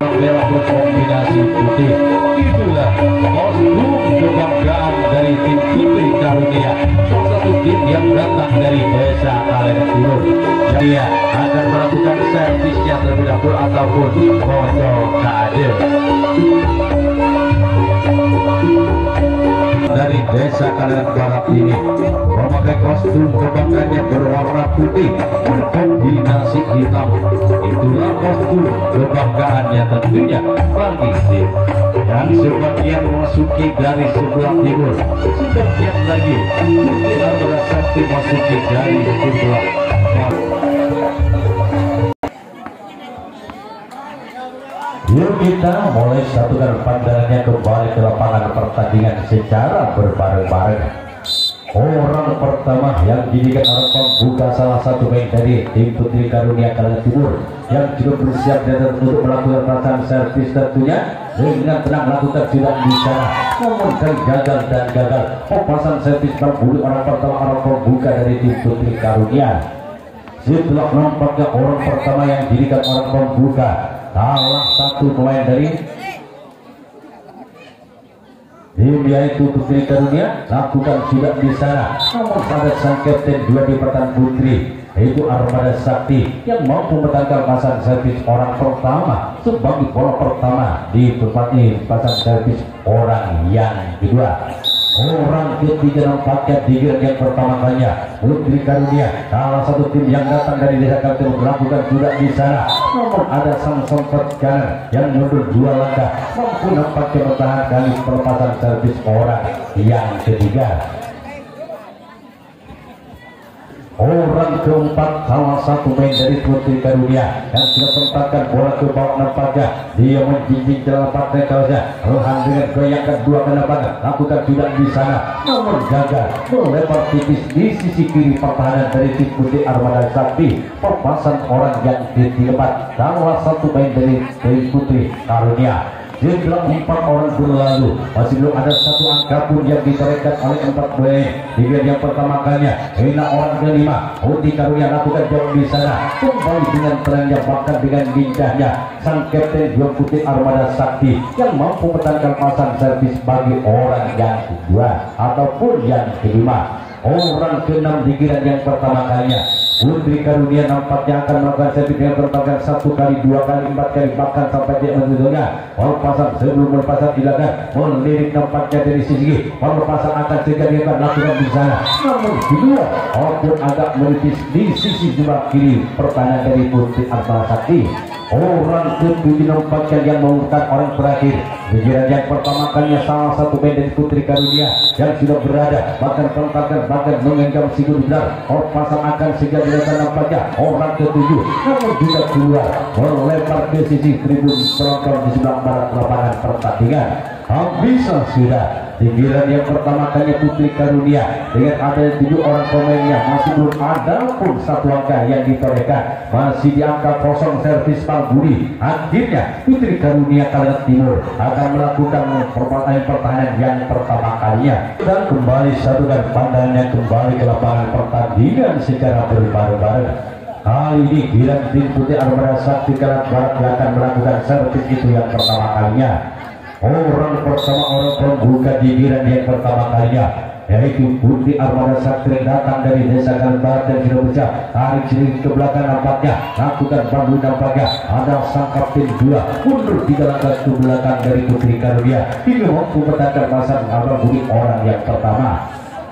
merah berkombinasi putih. Itulah kostum kebanggaan dari tim Putri Karunia, salah satu tim yang datang dari Desa Kalen Timur. Dia akan melakukan servisnya terlebih dahulu ataupun foto kade dari Desa Kalen Barat ini memakai kostum kebanggaan yang berwarna putih berkombinasi hitam. Itulah kostum kebanggaannya tentunya bagi tim yang sebagian memasuki dari sebelah timur, sebagian lagi tidak berasakti masuki dari sebelah barat. Yuk kita mulai satukan pandangannya kembali ke lapangan pertandingan secara berbareng-bareng. Orang pertama yang dijadikan orang pembuka salah satu main dari tim Putri Karunia Kalen Timur yang juga bersiap dan untuk melakukan perasaan servis tentunya dengan tenang melakukan tidak di sana, namun gagal dan gagal. Pemasan servis berbulu orang pertama orang pembuka dari tim Putri Karunia. Setelah nampaknya orang pertama yang dijadikan orang pembuka salah satu pemain dari tim yaitu Putri Karunia lakukan sudah di sana, namun pada sang kapten dua di pertahanan putri yaitu Armada Sakti yang mampu menangkal pasang servis orang pertama sebagai bola pertama di tempat ini pasang servis orang yang kedua. Orang ketiga nampaknya di game yang pertama kalinya Putri Karunia salah satu tim yang datang dari Desa Kalen Timur melakukan sudah di sana, namun ada sang sempat kanan yang mundur dua langkah mampu nampaknya bertahan kali perlepasan servis orang yang ketiga. Orang keempat salah satu main dari Putri Karunia yang sudah menempatkan bola ke bawah nampaknya dia menjinjing jalan partai kaosnya Rohan dengan goyang kedua ke depan lakukan sudah di sana, namun gagal melempar tipis di sisi kiri pertahanan dari tim Putri Armada Sakti. Perpasan orang yang keempat salah satu main dari Putri Karunia. Setelah 4 orang berlalu masih belum ada satu angka pun yang ditorehkan oleh 4 pemain di game yang pertama kalinya. Hingga orang kelima Putri Karunia lakukan jauh di sana kembali dengan terangnya bahkan dengan lincahnya sang kapten dua Putri Armada Sakti yang mampu menangkal pasang servis bagi orang yang kedua ataupun yang kelima. Orang keenam di giliran yang pertama kalinya Putri Karunia nampaknya akan melakukan servis dengan berpangkat 1 kali, 2 kali, 4 kali bahkan sampai dia menentunya perlepasan sebelum berlepasan dilakukan melirik nampaknya dari sisi perlepasan akan segera dia lakukan di sana, namun kedua walaupun agak menipis di sisi sebelah kiri pertahanan dari Putri Armada Sakti. Orang ketujuh nampaknya yang mengumumkan orang terakhir giliran yang pertama kalinya salah satu main dari Putri Karunia yang sudah berada bahkan pertahanan bahkan mengenggam siku benar perlepasan akan segera dilakukan nampaknya orang ketujuh namun juga keluar melempar ke sisi tribun penonton di sebelah barat lapangan pertandingan. Bisa sudah di giliran yang pertama kalinya Putri Karunia dengan ada 7 orang pemainnya masih belum ada pun satu angka yang ditorehkan, masih di angka kosong servis Palbudi. Akhirnya Putri Karunia Kalen Timur akan melakukan pertahanan yang pertama kalinya dan kembali satukan pandangannya kembali ke lapangan pertandingan secara berbareng-bareng. Kali ini giliran tim Putri Armada Sakti Kalen Barat akan melakukan servis itu yang pertama kalinya. Orang pertama orang pembuka di giliran yang pertama kalinya yaitu Putri Armada Sakti datang dari Desa Kalen Barat dan sudah bersiap tarik sedikit ke belakang nampaknya lakukan bantu nampaknya ada sang kapten 2 mundur 3 langkah ke belakang dari Putri Karunia hingga mampu menangkap pasang Palbudi orang yang pertama.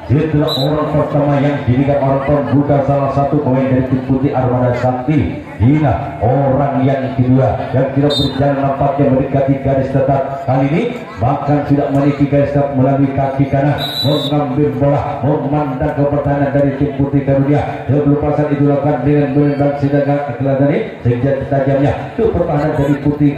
Setelah orang pertama yang dijadikan orang pembuka salah satu pemain dari tim Putri Armada Sakti hingga orang yang kedua yang tidak berjalan nampaknya mendekati garis tetap kali ini bahkan sudah meniti garis tetap melalui kaki kanan mengambil bola memandang ke pertahanan dari tim Putri Karunia. Pelepasan itu dilakukan dengan menendang senjata tajamnya ke pertahanan dari Putri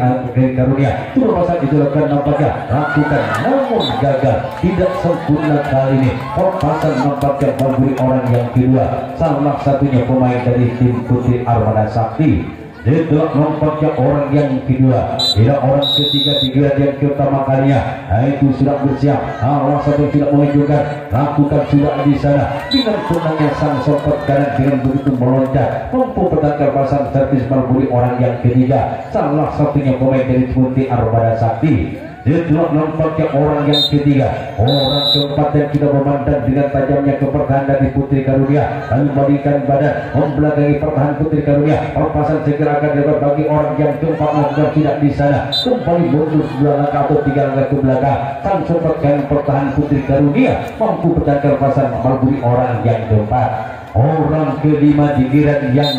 Karunia. Pelepasan itu dilakukan nampaknya lakukan namun gagal tidak sempurna kali ini. Pasang nampaknya memberi orang yang kedua salah satunya pemain dari tim Putri Armada Sakti. Tidak nampaknya orang yang kedua, tidak orang ketiga di giliran yang pertama kalinya, itu sudah bersiap. Awas satu tidak menunjukkan, lakukan sudah di sana dengan tenangnya sang sopot kanan dengan begitu meloncat, mampu bertangkap pasang servis melburi orang yang ketiga, salah satunya pemain dari Putri Armada Sakti. Tidak nampaknya orang yang ketiga, orang keempat yang tidak memandang dengan tajamnya ke pertahanan dari Putri Karunia, lalu membalikan badan membelakangi pertahanan Putri Karunia. Perpasan segera akan dilakukan bagi orang yang keempat namun tidak di sana, kembali mundur 2 langkah atau 3 langkah ke belakang. Sang sempat kanan pertahanan Putri Karunia mampu bertangkap pasang melburi orang yang keempat. Orang kelima di giliran yang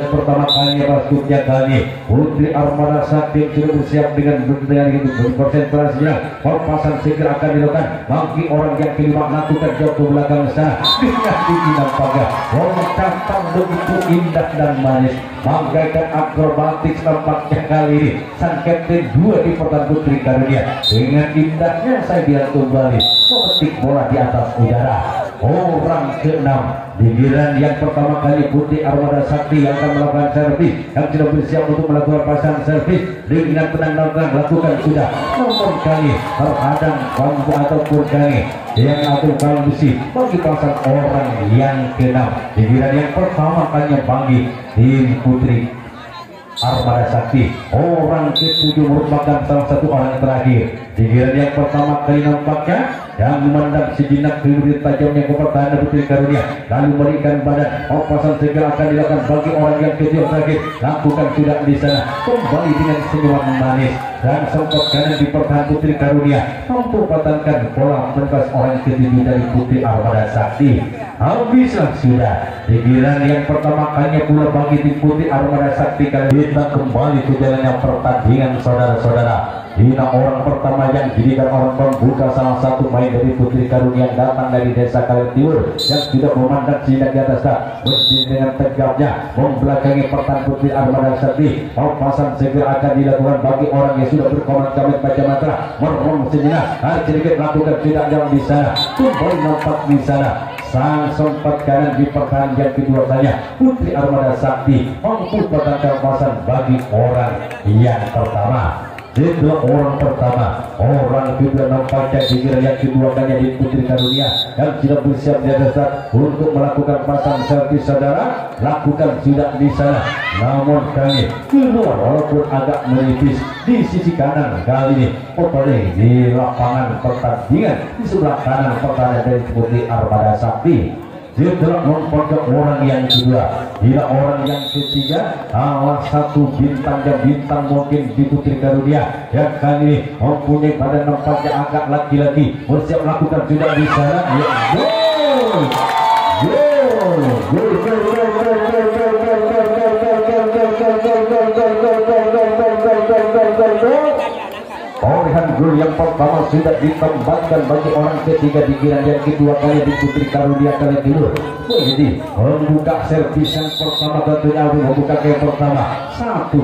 pertama kalinya masuknya kali Putri Armada Sakti sudah bersiap dengan konsentrasinya. Perpasan segera akan dilakukan bagi orang yang kelima, lakukan jauh ke belakang sana dengan tinggi nampaknya lompatan begitu indah dan manis, bagaikan akrobatik nampaknya kali ini sang kapten 2 di pertahanan Putri Karunia dengan indahnya saya bilang kembali memetik bola di atas udara. Orang ke-6 di giliran yang pertama kali Putri Armada Sakti yang akan melakukan servis, yang sudah bersiap untuk melakukan pasang servis dengan tenang-tenang lakukan sudah, namun kali terhadang bambu ataupun kali yang akan besi bagi pasang orang yang ke-6 di giliran yang pertama kalinya bagi tim Putri Armada Sakti. Orang ke-7 merupakan salah satu orang terakhir di giliran yang pertama kali nampaknya yang memandang sejenak kelurit tajamnya ke pertahanan Putri Karunia, lalu memberikan badan. Opasan segera akan dilakukan bagi orang yang kecil terakhir, lakukan sudah di sana, kembali dengan senyuman manis dan sempat kanan di pertahanan Putri Karunia mampu patahkan bola menembus orang ketujuh dari Putri Armada Sakti. Habislah sudah di giliran yang pertama kalinya pula bagi tim Putri Armada Sakti. Kali kita kembali ke jalannya pertandingan saudara-saudara. Inilah orang pertama yang dijadikan orang pembuka, salah satu main dari Putri Karunia yang datang dari desa Kalir Timur yang tidak memandang sinar di atas berdiri dengan tegapnya membelakangi pertahanan Putri Armada Sakti. Perpasan segera akan dilakukan bagi orang yang sudah berkomat-kamit baca mantra merem sejenak, sedikit lakukan tidak jauh di sana, kembali nampak di sana sang sempat kanan di pertahanan yang kedua kalinya Putri Armada Sakti mampu bertangkap pasang bagi orang yang pertama. Itu orang pertama, orang kedua nampaknya di giliran yang kedua kalinya di Putri Karunia yang sudah bersiap di atas untuk melakukan pasang servis saudara, lakukan sudah di sana, namun kali keluar walaupun agak menipis di sisi kanan kali ini opening di lapangan pertandingan di sebelah kanan pertahanan dari Putri Armada Sakti. Setelah merupakan orang yang kedua, tidak orang yang ketiga, salah satu bintang dan bintang mungkin di Putri Karunia yang kali ini mempunyai badan nampaknya agak laki-laki, bersiap melakukan sudah di sana. Orihan gol yang pertama sudah ditembakkan bagi orang ketiga di giliran yang kedua kali di Putri Karunia Kalir Timur. Jadi membuka servis yang pertama tentunya membuka game pertama 1-0.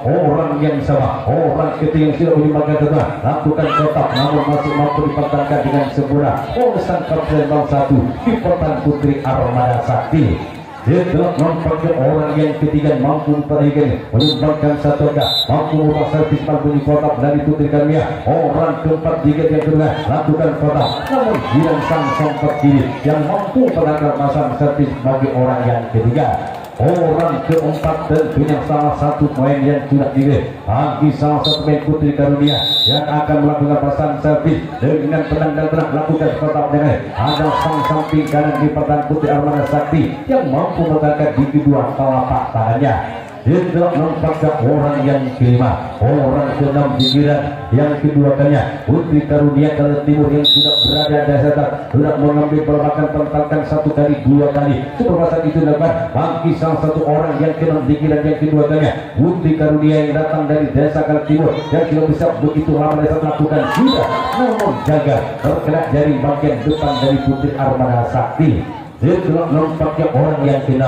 Orang yang sama, orang ketiga yang sudah menyumbangkan tengah lakukan kotak namun masih mampu dipatahkan dengan sempurna oleh sang kapten 1 di pertahanan Putri Armada Sakti. Setelah nampaknya orang yang ketiga mampu memperhatikan menyumbangkan 1 angka, mampu membuka servis berbunyi kotak dari Putri Karunia. Orang keempat juga yang kedua lakukan kotak namun hilang sang sempat kiri yang mampu menangkap pasang servis bagi orang yang ketiga. Orang keempat tentunya salah satu pemain yang sudah dilihat bagi salah satu pemain Putri Karunia yang akan melakukan pasang servis dengan tenang dan tenang lakukan kotak dengan ada sang samping kanan di pertahanan Putri Armada Sakti yang mampu meletakkan di kedua telapak tangannya. Tidak nampaknya orang yang kelima, orang ke-6 di giliran yang kedua kalinya Putri Karunia Kalir Timur yang sudah berada di dasar sudah mengambil perlawanan tentangkan 1 kali 2 kali. Seperti itu dapat bagi salah satu orang yang ke-6 di giliran yang kedua kalinya Putri Karunia yang datang dari desa Kalir Timur yang sudah bisa begitu lama desa melakukan sudah namun jaga terkena jaring bagian depan dari Putri Armada Sakti. Setelah nampaknya orang yang ke-6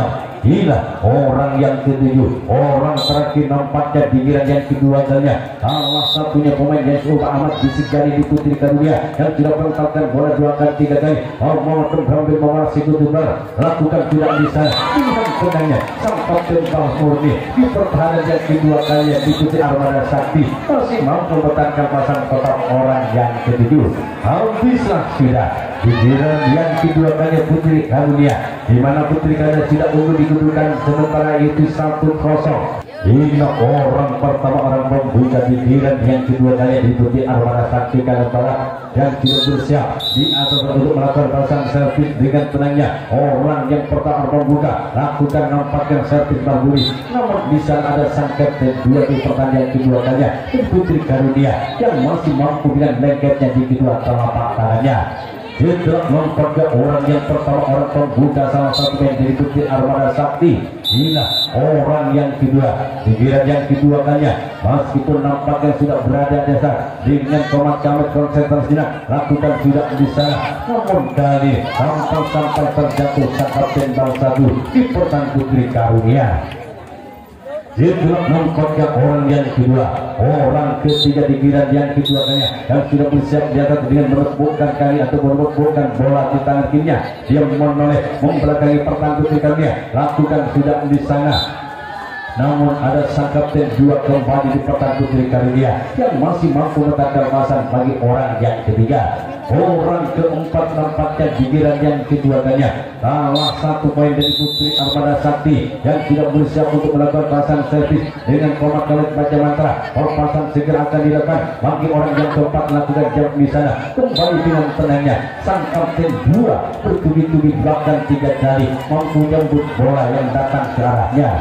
Inilah orang yang ketujuh, orang terakhir nampaknya di giliran yang kedua kalinya. Salah satunya pemain yang cukup amat bisik dari di Putri Karunia yang tidak menangkapkan bola 2 kali 3 kali. Momentum hampir mewarisi Kutubar lakukan tidak bisa dengan tenangnya sang kapten Bang Murni di pertahanan yang kedua kali yang diikuti Armada Sakti masih mampu mempertahankan pasang kotak orang yang ketujuh. Habislah sudah di giliran yang kedua kali Putri Karunia, di mana Putri Karunia tidak unggul dikedudukan sementara itu 1-0. Ini orang pertama, orang pembuka di giliran yang kedua kali diikuti Armada Sakti Kalambara yang tidak bersiap di atas untuk melakukan pasang servis dengan tenangnya. Orang yang pertama pembuka lakukan nampakkan servis Barburi, namun bisa ada sang kapten 2 di pertandingan kedua kalinya Putri Karunia yang masih mampu dengan lengketnya di kedua telapak tangannya. Tidak nampaknya orang yang pertama, orang pembuka salah satu yang diikuti Armada Sakti. Inilah orang yang kedua di giliran yang kedua kalinya, meskipun nampaknya sudah berada di dasar dengan komat-kamat konsentrasinya lakukan tidak di sana, namun kali sampai terjatuh sang kapten Bang Satu di pertahanan Putri Karunia. Itulah nampaknya orang yang kedua, orang ketiga di giliran yang kedua kalinya yang sudah bersiap di atas dengan merebutkan kali atau merebutkan bola di tangan kirinya. Dia menoleh membelakangi pertahanan Putri Karunia, lakukan sudah di sana. Namun ada sang kapten 2 kembali di pertahanan Putri Karunia yang masih mampu menangkap pasang bagi orang yang ketiga. Orang keempat nampaknya di giliran yang kedua kalinya salah satu poin dari Putri Armada Sakti yang tidak bersiap untuk melakukan pasang servis dengan komat kalit baca mantra. Pasang segera akan dilakukan bagi orang yang keempat lakukan jam di sana. Kembali dengan tenangnya sang kapten 2 bertubi-tubi belakang 3 kali mampu jemput bola yang datang ke arahnya.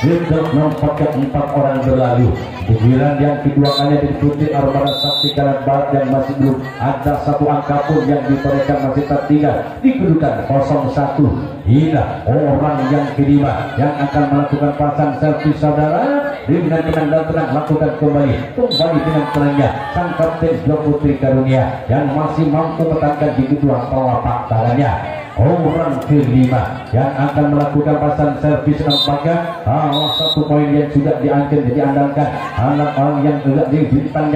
Tidak nampaknya 4 orang berlalu di giliran yang kedua kali diikuti Armada Sakti Karat Barat yang masih belum ada 1 angka pun yang ditorehkan, masih tertinggal di kedudukan 0-1. Inilah orang yang kelima yang akan melakukan pasang servis saudara dengan tenang dan tenang lakukan kembali dengan tenangnya sang kapten Putri Karunia yang masih mampu menangkan di kedua telapak tangannya. Orang kelima yang akan melakukan pasang servis nampaknya salah satu poin yang sudah diandalkan anak orang yang tidak di bintang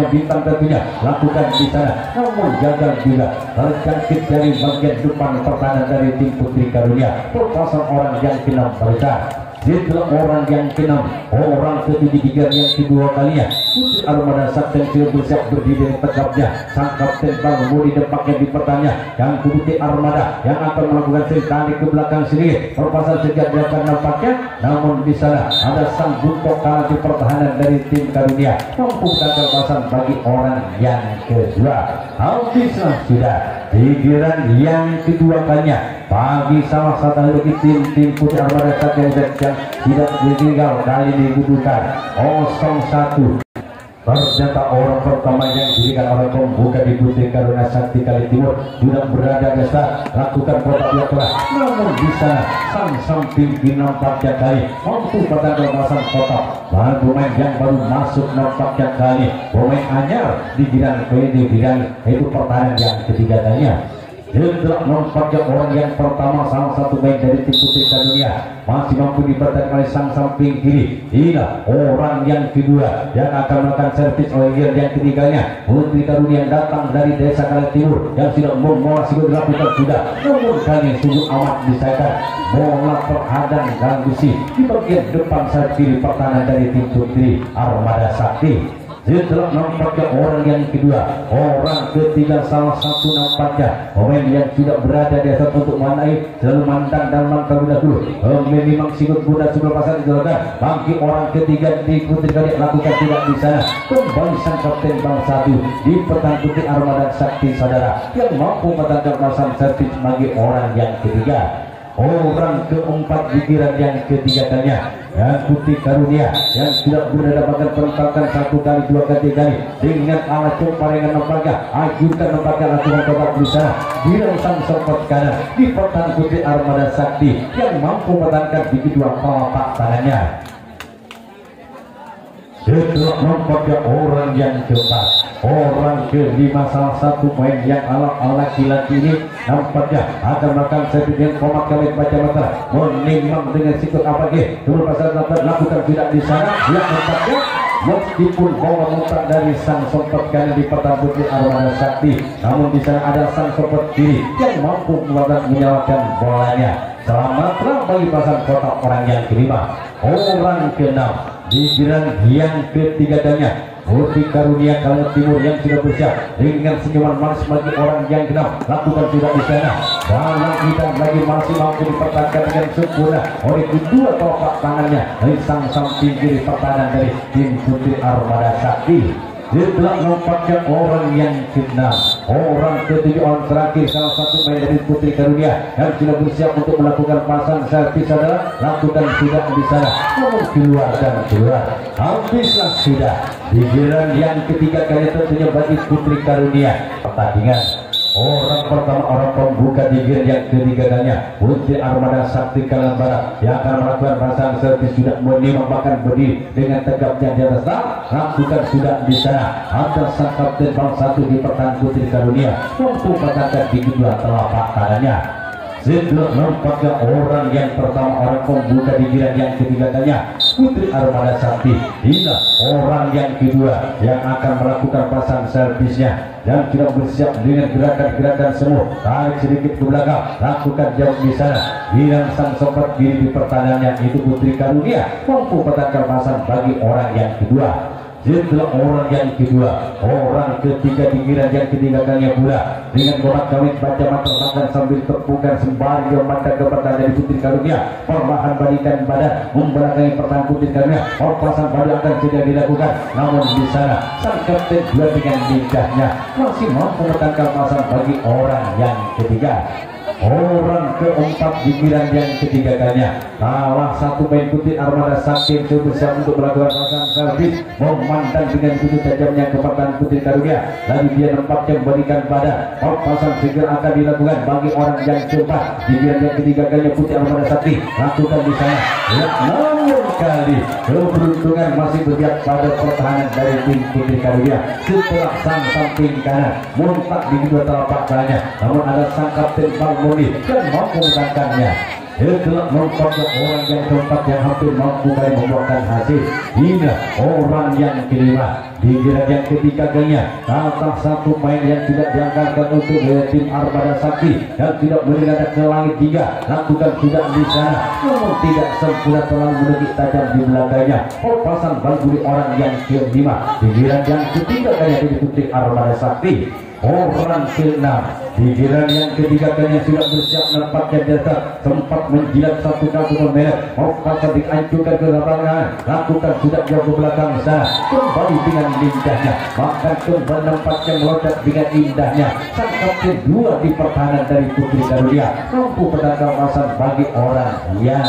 tentunya lakukan di sana, namun gagal juga terjangkit dari bagian depan pertahanan dari tim Putri Karunia. Perpasang orang yang keenam besar. Itulah orang yang keenam, orang ketiga yang kedua kalinya Putri Armada Sakti yang sudah bersiap berdiri tegapnya. Sang kapten Bang Budi dempaknya di pertanya yang Putri Armada yang akan melakukan tarik ke belakang sendiri. Perpasan sejak dilakukan nampaknya, namun di sana ada sang buntok kalah di pertahanan dari tim Karunia mampu gagal pasang bagi orang yang kedua. Habislah sudah di giliran yang kedua kalinya bagi salah satu dari tim Putri Armada Sakti yang tidak ditinggal kali dibutuhkan 0-1. Ternyata orang pertama yang diberikan oleh pembuka di Putri Karunia Sakti Kali Timur sudah berada di atas lakukan kotak belakang, namun bisa sang samping di nampaknya kali mampu pada pasang kotak. Bahan pemain yang baru masuk nampaknya kali pemain anyar di bidang itu pertahanan yang ketiga kalinya. Tidak nampaknya orang yang pertama salah satu baik dari tim Putri Karunia masih mampu dipertahankan oleh sang samping kiri. Inilah orang yang kedua yang akan melakukan servis oleh yang ketiganya Putri Karunia yang datang dari desa Kali Timur yang sudah memulai dilakukan sudah, namun kali sungguh amat disayangkan bola terhadang dan besi di bagian depan sayap kiri pertahanan dari tim Putri Armada Sakti. Setelah nampaknya orang yang kedua, orang ketiga salah satu nampaknya pemain yang sudah berada di atas untuk mengenai selalu mantan dan mantan dahulu. Memang sikut Bunda sebelum pasang dijalankan bagi orang ketiga di Putri Karunia lakukan tidak di sana. Kembali sang kapten Bang Satu di pertahanan Putri Armada Sakti saudara yang mampu menangkap pasang servis bagi orang yang ketiga. Orang keempat di giliran yang ketiga kalinya yang Putri Karunia yang sudah berada bahkan penempatan 1 kali 2 kali 3 kali dengan alat comparingan nampaknya ajukan nampaknya lakukan kotak berusaha bilang sang sopot kanan di pertahanan Putri Armada Sakti yang mampu menangkan di kedua telapak tangannya. Setelah nampaknya orang yang keempat, orang kelima, salah satu main yang ala laki-laki ini nampaknya akan melakukan servis dengan komat kami baca mata menimang dengan sikut apa ke turun pasal dapat lakukan tidak di sana yang nampaknya meskipun bola mutlak dari sang sopet kanan di pertahanan putri Armada Sakti, namun di sana ada sang sopet kiri yang mampu menyalakan bolanya. Selamatlah bagi pasang kotak orang yang kelima. Orang keenam di giliran yang ketiga-tiganya Putri Karunia Kalangan Timur yang sudah bersiap dengan senyuman manis bagi orang yang keenam, lakukan tidak di sana. Dalam kita lagi masih mampu dipertahankan dengan sempurna oleh kedua telapak tangannya dari sang kiri pertahanan dari tim Putri Armada Sakti. Setelah nampaknya orang yang keenam, orang ketujuh, orang terakhir, salah satu main dari Putri Karunia yang sudah bersiap untuk melakukan pasang servis adalah lakukan sudah di sana, namun keluar dan keluar. Habislah sudah di giliran yang ketiga kali tentunya bagi Putri Karunia pertandingan. Orang pertama, orang pembuka di giliran yang ketiga kalinya Putri Armada Sakti Kalangan Barat yang akan melakukan pasang servis sudah menimang bahkan berdiri dengan tegapnya di atas lakukan sudah di sana. Ada sang kapten bang satu di pertahanan Putri Karunia mampu mengangkat di kedua telapak tangannya. Setelah nampaknya orang yang pertama, orang pembuka di giliran yang ketiga kalinya Putri Armada Sakti. Inilah orang yang kedua yang akan melakukan pasang servisnya dan sudah bersiap dengan gerakan-gerakan semua. Tarik sedikit ke belakang, lakukan jauh di sana. Bilang sang sobat kiri di pertahanannya itu Putri Karunia mampu menangkap pasang bagi orang yang kedua. Setelah orang yang kedua, orang ketiga di giliran yang ketiga kalinya pula dengan komat kawin baca mata bahkan sambil tepukan sembari memandang ke pertahanan dari Putri Karunia. Perlahan balikan badan membelakangi pertahanan Putri Karunia. Pasang badan akan sudah dilakukan, namun di sana sang kapten dua dengan lincahnya masih mampu menangkap pasang bagi orang yang ketiga. Orang keempat di giliran yang ketiga kalinya salah satu main Putri Armada Sakti yang bersiap untuk melakukan pasang servis memandang dengan begitu tajamnya ke pertahanan Putri Karunia. Lalu dia nampaknya memberikan badan. Pasang segera akan dilakukan bagi orang yang keempat di giliran yang ketiga kalinya Putri Armada Sakti lakukan di sana. Namun kali keberuntungan masih berpihak pada pertahanan dari tim Putri Karunia. Setelah sang samping kanan montak di kedua telapak tangannya, namun ada sang kapten Bang dan mampu menangkannya. Setelah nampaknya orang yang keempat yang hampir mampu kali membuahkan hasil. Ini orang yang kelima di giliran yang ketiga kalinya salah satu main yang tidak dianggarkan untuk tim Armada Sakti yang tidak melihat ke langit tiga lakukan sudah di sana, namun tidak sempurna terlalu menekik tajam di belakangnya. Pasang bangkuli orang yang kelima di giliran yang ketiga kalinya di Putri Armada Sakti. Orang ke-6 di giliran yang ketiga kalinya sudah bersiap nampaknya dasar sempat menjilat satu kartu merah. Pasang dihancurkan ke lapangan, lakukan sudah jauh ke belakang sana kembali dengan lincahnya, bahkan kembali nampaknya meloncat dengan indahnya. Sang kapten dua di pertahanan dari Putri Karunia mampu menangkap pasang bagi orang yang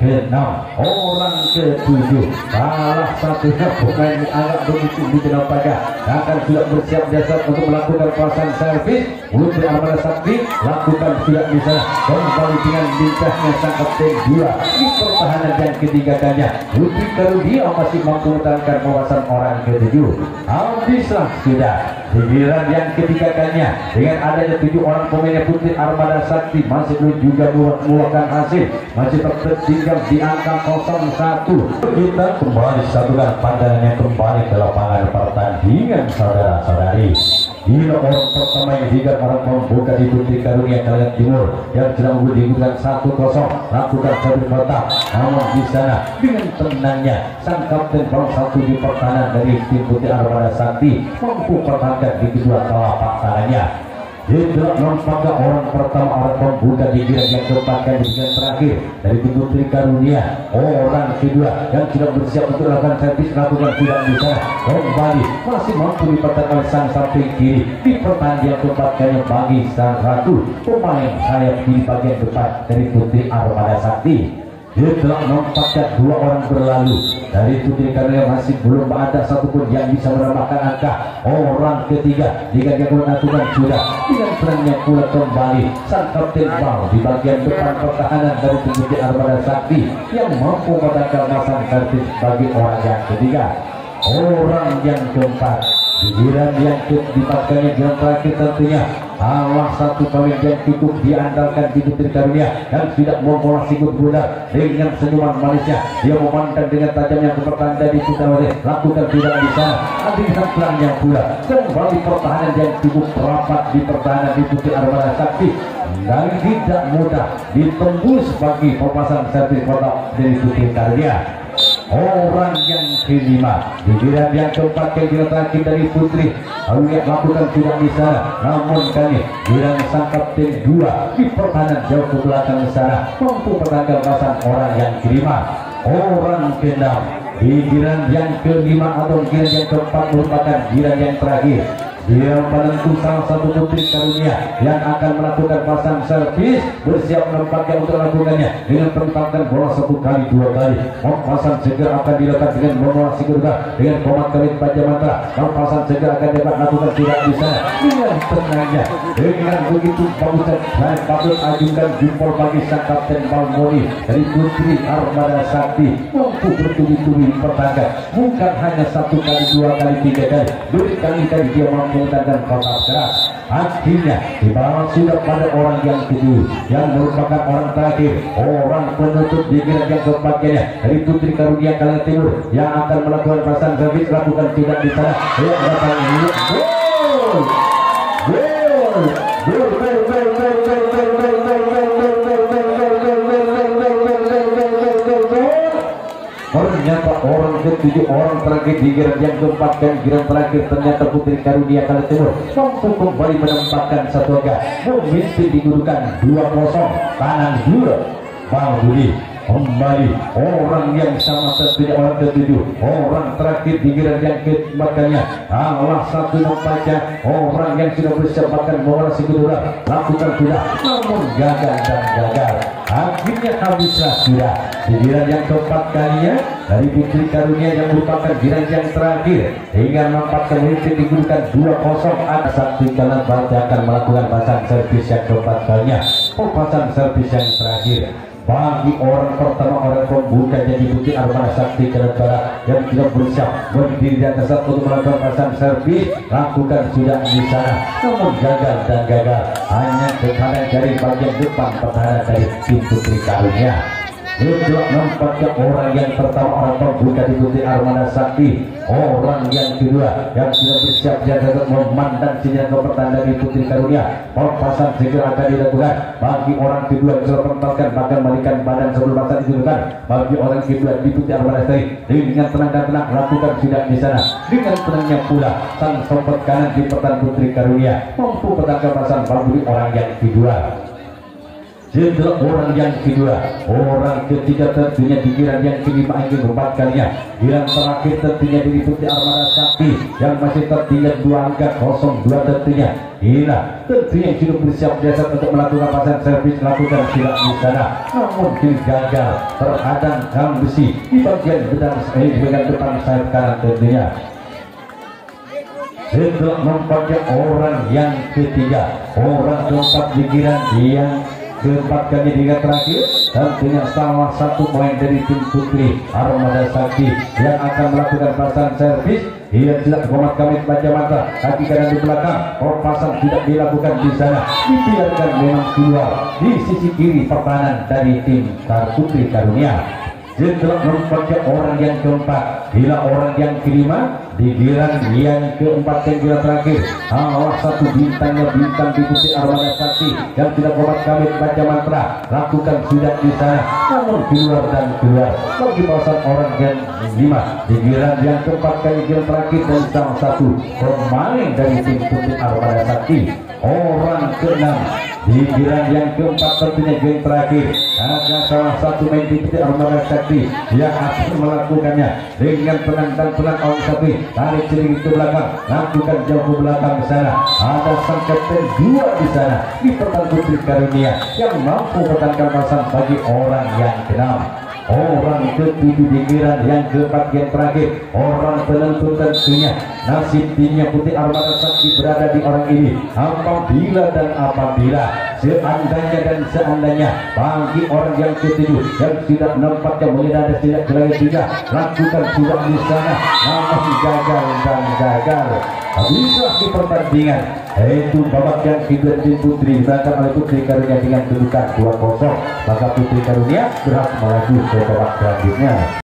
ke-6. Orang ke-7 salah satunya pemain agak begitu di dalam pajak akan sudah bersiap dasar untuk melakukan pasang servis. Putri Armada Sakti lakukan sudah di sana kembali dengan lincahnya sang kapten dua di pertahanan yang ketiga kalinya Putri Karunia masih mampu menangkan kawasan orang ke-7. Habislah sudah di giliran yang ketiga kalinya dengan adanya 7 orang pemain Putri Armada Sakti masih belum juga membuahkan hasil, masih tertinggal di angka 0-1. Kita kembali satukan pandangannya kembali ke lapangan pertandingan saudara-saudari. Ini orang pertama yang digat orang pembuka di Putri Karunia Kalangan Timur yang sedang dibutuhkan 1-0 lakukan satu kotak, namun di sana dengan tenangnya sang kapten bang satu di pertahanan dari tim Putri Armada Sakti mampu pertahankan di kedua telapak tangannya. Setelah nampaknya orang pertama, orang pembuka di giliran yang keempat dan di giliran terakhir dari tim Putri Karunia, orang kedua yang sudah bersiap untuk melakukan servis lakukan sudah bisa kembali masih mampu dipatahkan sang samping kiri di pertahanan yang keempat kalinya bagi sang satu pemain sayap kiri bagian depan dari Putri Armada Sakti. Setelah nampaknya 2 orang berlalu dari Putri Karunia masih belum ada satupun yang bisa menambahkan angka. Orang ketiga jika dia menentukan sudah dengan perannya pula kembali sang kapten bang di bagian depan pertahanan dari Putri Armada Sakti yang mampu menangkap pasang servis bagi orang yang ketiga. orang yang keempat. Giliran yang dipakainya yang terakhir tentunya salah satu pemain yang cukup diandalkan di Putri Karunia yang tidak membola sikut budak dengan senyuman manisnya. Dia memandang dengan tajamnya ke pertanda di Putawale, lakukan tidak bisa. Dengan pelangnya pula kembali pertahanan yang cukup rapat di pertahanan di Putri Armada Sakti dan tidak mudah ditembus bagi pemasan servis kotak dari Putri Karunia. Orang yang kelima, giliran yang keempat yang terakhir dari Putri Karunia lakukan tidak bisa, namun kali giliran sang kapten 2 di pertahanan jauh ke belakang sana mampu pertahankan pasang orang yang kelima. Orang keenam, giliran yang kelima atau giliran yang keempat merupakan giliran yang terakhir. Dia menentu salah satu Putri Karunia yang akan melakukan pasang servis, bersiap menempatkan untuk melakukannya dengan penempatan bola 1 kali 2 kali. Pasang segera akan dilakukan dengan bola segera dengan komat kali Baja Matra. Pasang segera akan dapat lakukan tidak bisa dengan tenangnya. Dengan begitu bagusnya saya patut ajukan jempol bagi sang kapten Balmoni dari Putri Armada Sakti, mampu bertubi-tubi pertahankan bukan hanya 1 kali 2 kali 3 kali, berkali-kali dia mampu dan kotak keras. Akhirnya dibalas sudah pada orang yang kedua yang merupakan orang terakhir, orang penutup di giliran yang keempatnya dari Putri Karunia Kalimantan Timur yang akan melakukan pasang servis, lakukan tidak di sana. Yang datang ini ternyata orang ketujuh, orang terakhir di giliran yang keempat dan giliran terakhir ternyata Putri Karunia Kalimantan Timur mampu kembali menempatkan satu angka, memimpin digunakan 2-0 kanan dua. Bang Budi kembali orang yang sama tentunya orang ketujuh, orang terakhir di giliran yang keempatnya salah satu membaca orang yang sudah bersiap bahkan bola si kedua lakukan sudah, namun gagal dan gagal. Akhirnya habislah sudah di giliran yang keempat kalinya dari Putri Karunia yang merupakan giliran yang terakhir hingga nampak memimpin digunakan 2-0. Ada Sakti Kanan Barat akan melakukan pasang servis yang keempat kalinya, pasang servis yang terakhir bagi orang pertama, orang pembuka jadi Putri Armada Sakti Kanan Barat yang tidak bersiap berdiri di atas untuk melakukan pasang servis, lakukan sudah di sana, namun gagal dan gagal. Hanya kekanan dari bagian depan pertahanan dari tim Putri Karunia. Itulah nampaknya orang yang pertama, orang pembuka di Putri Armada Sakti. Orang yang kedua yang sudah bersiap jaga memandang sinyal ke pertahanan di Putri Karunia. Perpasan segera akan dilakukan bagi orang kedua yang sudah menempatkan bahkan membalikan badan sebelum pasang dilakukan bagi orang kedua di Putri Armada Sakti. Dengan tenang dan tenang lakukan tidak di sana. Dengan tenangnya pula sang sobat kanan di pertahanan Putri Karunia mampu pertahankan pasang bagi orang yang kedua. Setelah orang yang kedua, orang ketiga tentunya di giliran yang kelima yang keempat kalinya. Giliran terakhir tentunya di Putri Armada Sakti yang masih tertinggal 2 angka 02 tentunya. Inilah tentunya sudah bersiap jasa untuk melakukan pasang servis, lakukan tidak di sana, namun gagal terhadang kam besi di bagian bagian depan sayap kanan tentunya. Setelah nampaknya orang yang ketiga, orang keempat di giliran yang keempat kali hingga terakhir tentunya salah satu pemain dari tim Putri Armada Sakti yang akan melakukan pasang servis. Ia tidak komat kami Baja Mata, kaki kanan di belakang, pasang tidak dilakukan di sana, dibiarkan memang keluar di sisi kiri pertahanan dari tim Putri Karunia. Setelah merupakan orang yang keempat, bila orang yang kelima di giliran yang keempat dan giliran terakhir salah satu bintangnya bintang di Putri Armada Sakti yang tidak komat kami Baja Mantra, lakukan sudah di sana, namun keluar dan keluar bagi pasang orang yang kelima di giliran yang keempat kali giliran terakhir dan salah satu pemain dari tim Putri Armada Sakti. Orang keenam di giliran yang keempat tentunya game terakhir ada salah satu main di Putri Armada Sakti yang akan melakukannya dengan tenang dan tenang. Orang Sakti tarik celing ke belakang, lakukan jauh ke belakang ke sana. Ada sang kapten 2 di sana di pertahanan Putri Karunia yang mampu pertahankan pasang bagi orang yang keenam. Orang ketujuh di giliran yang keempat yang terakhir, orang penentu tentunya nasib timnya Putih Armada Sakti berada di orang ini. Apabila seandainya bagi orang yang ketujuh yang tidak nampaknya mengenai tidak kelai tiga lakukan sudah di sana namun gagal dan gagal. Bisa di pertandingan yaitu babak yang kedua tim putri dimenangkan oleh Putri Karunia dengan kedudukan 2-0, maka Putri Karunia berhak melaju ke babak selanjutnya.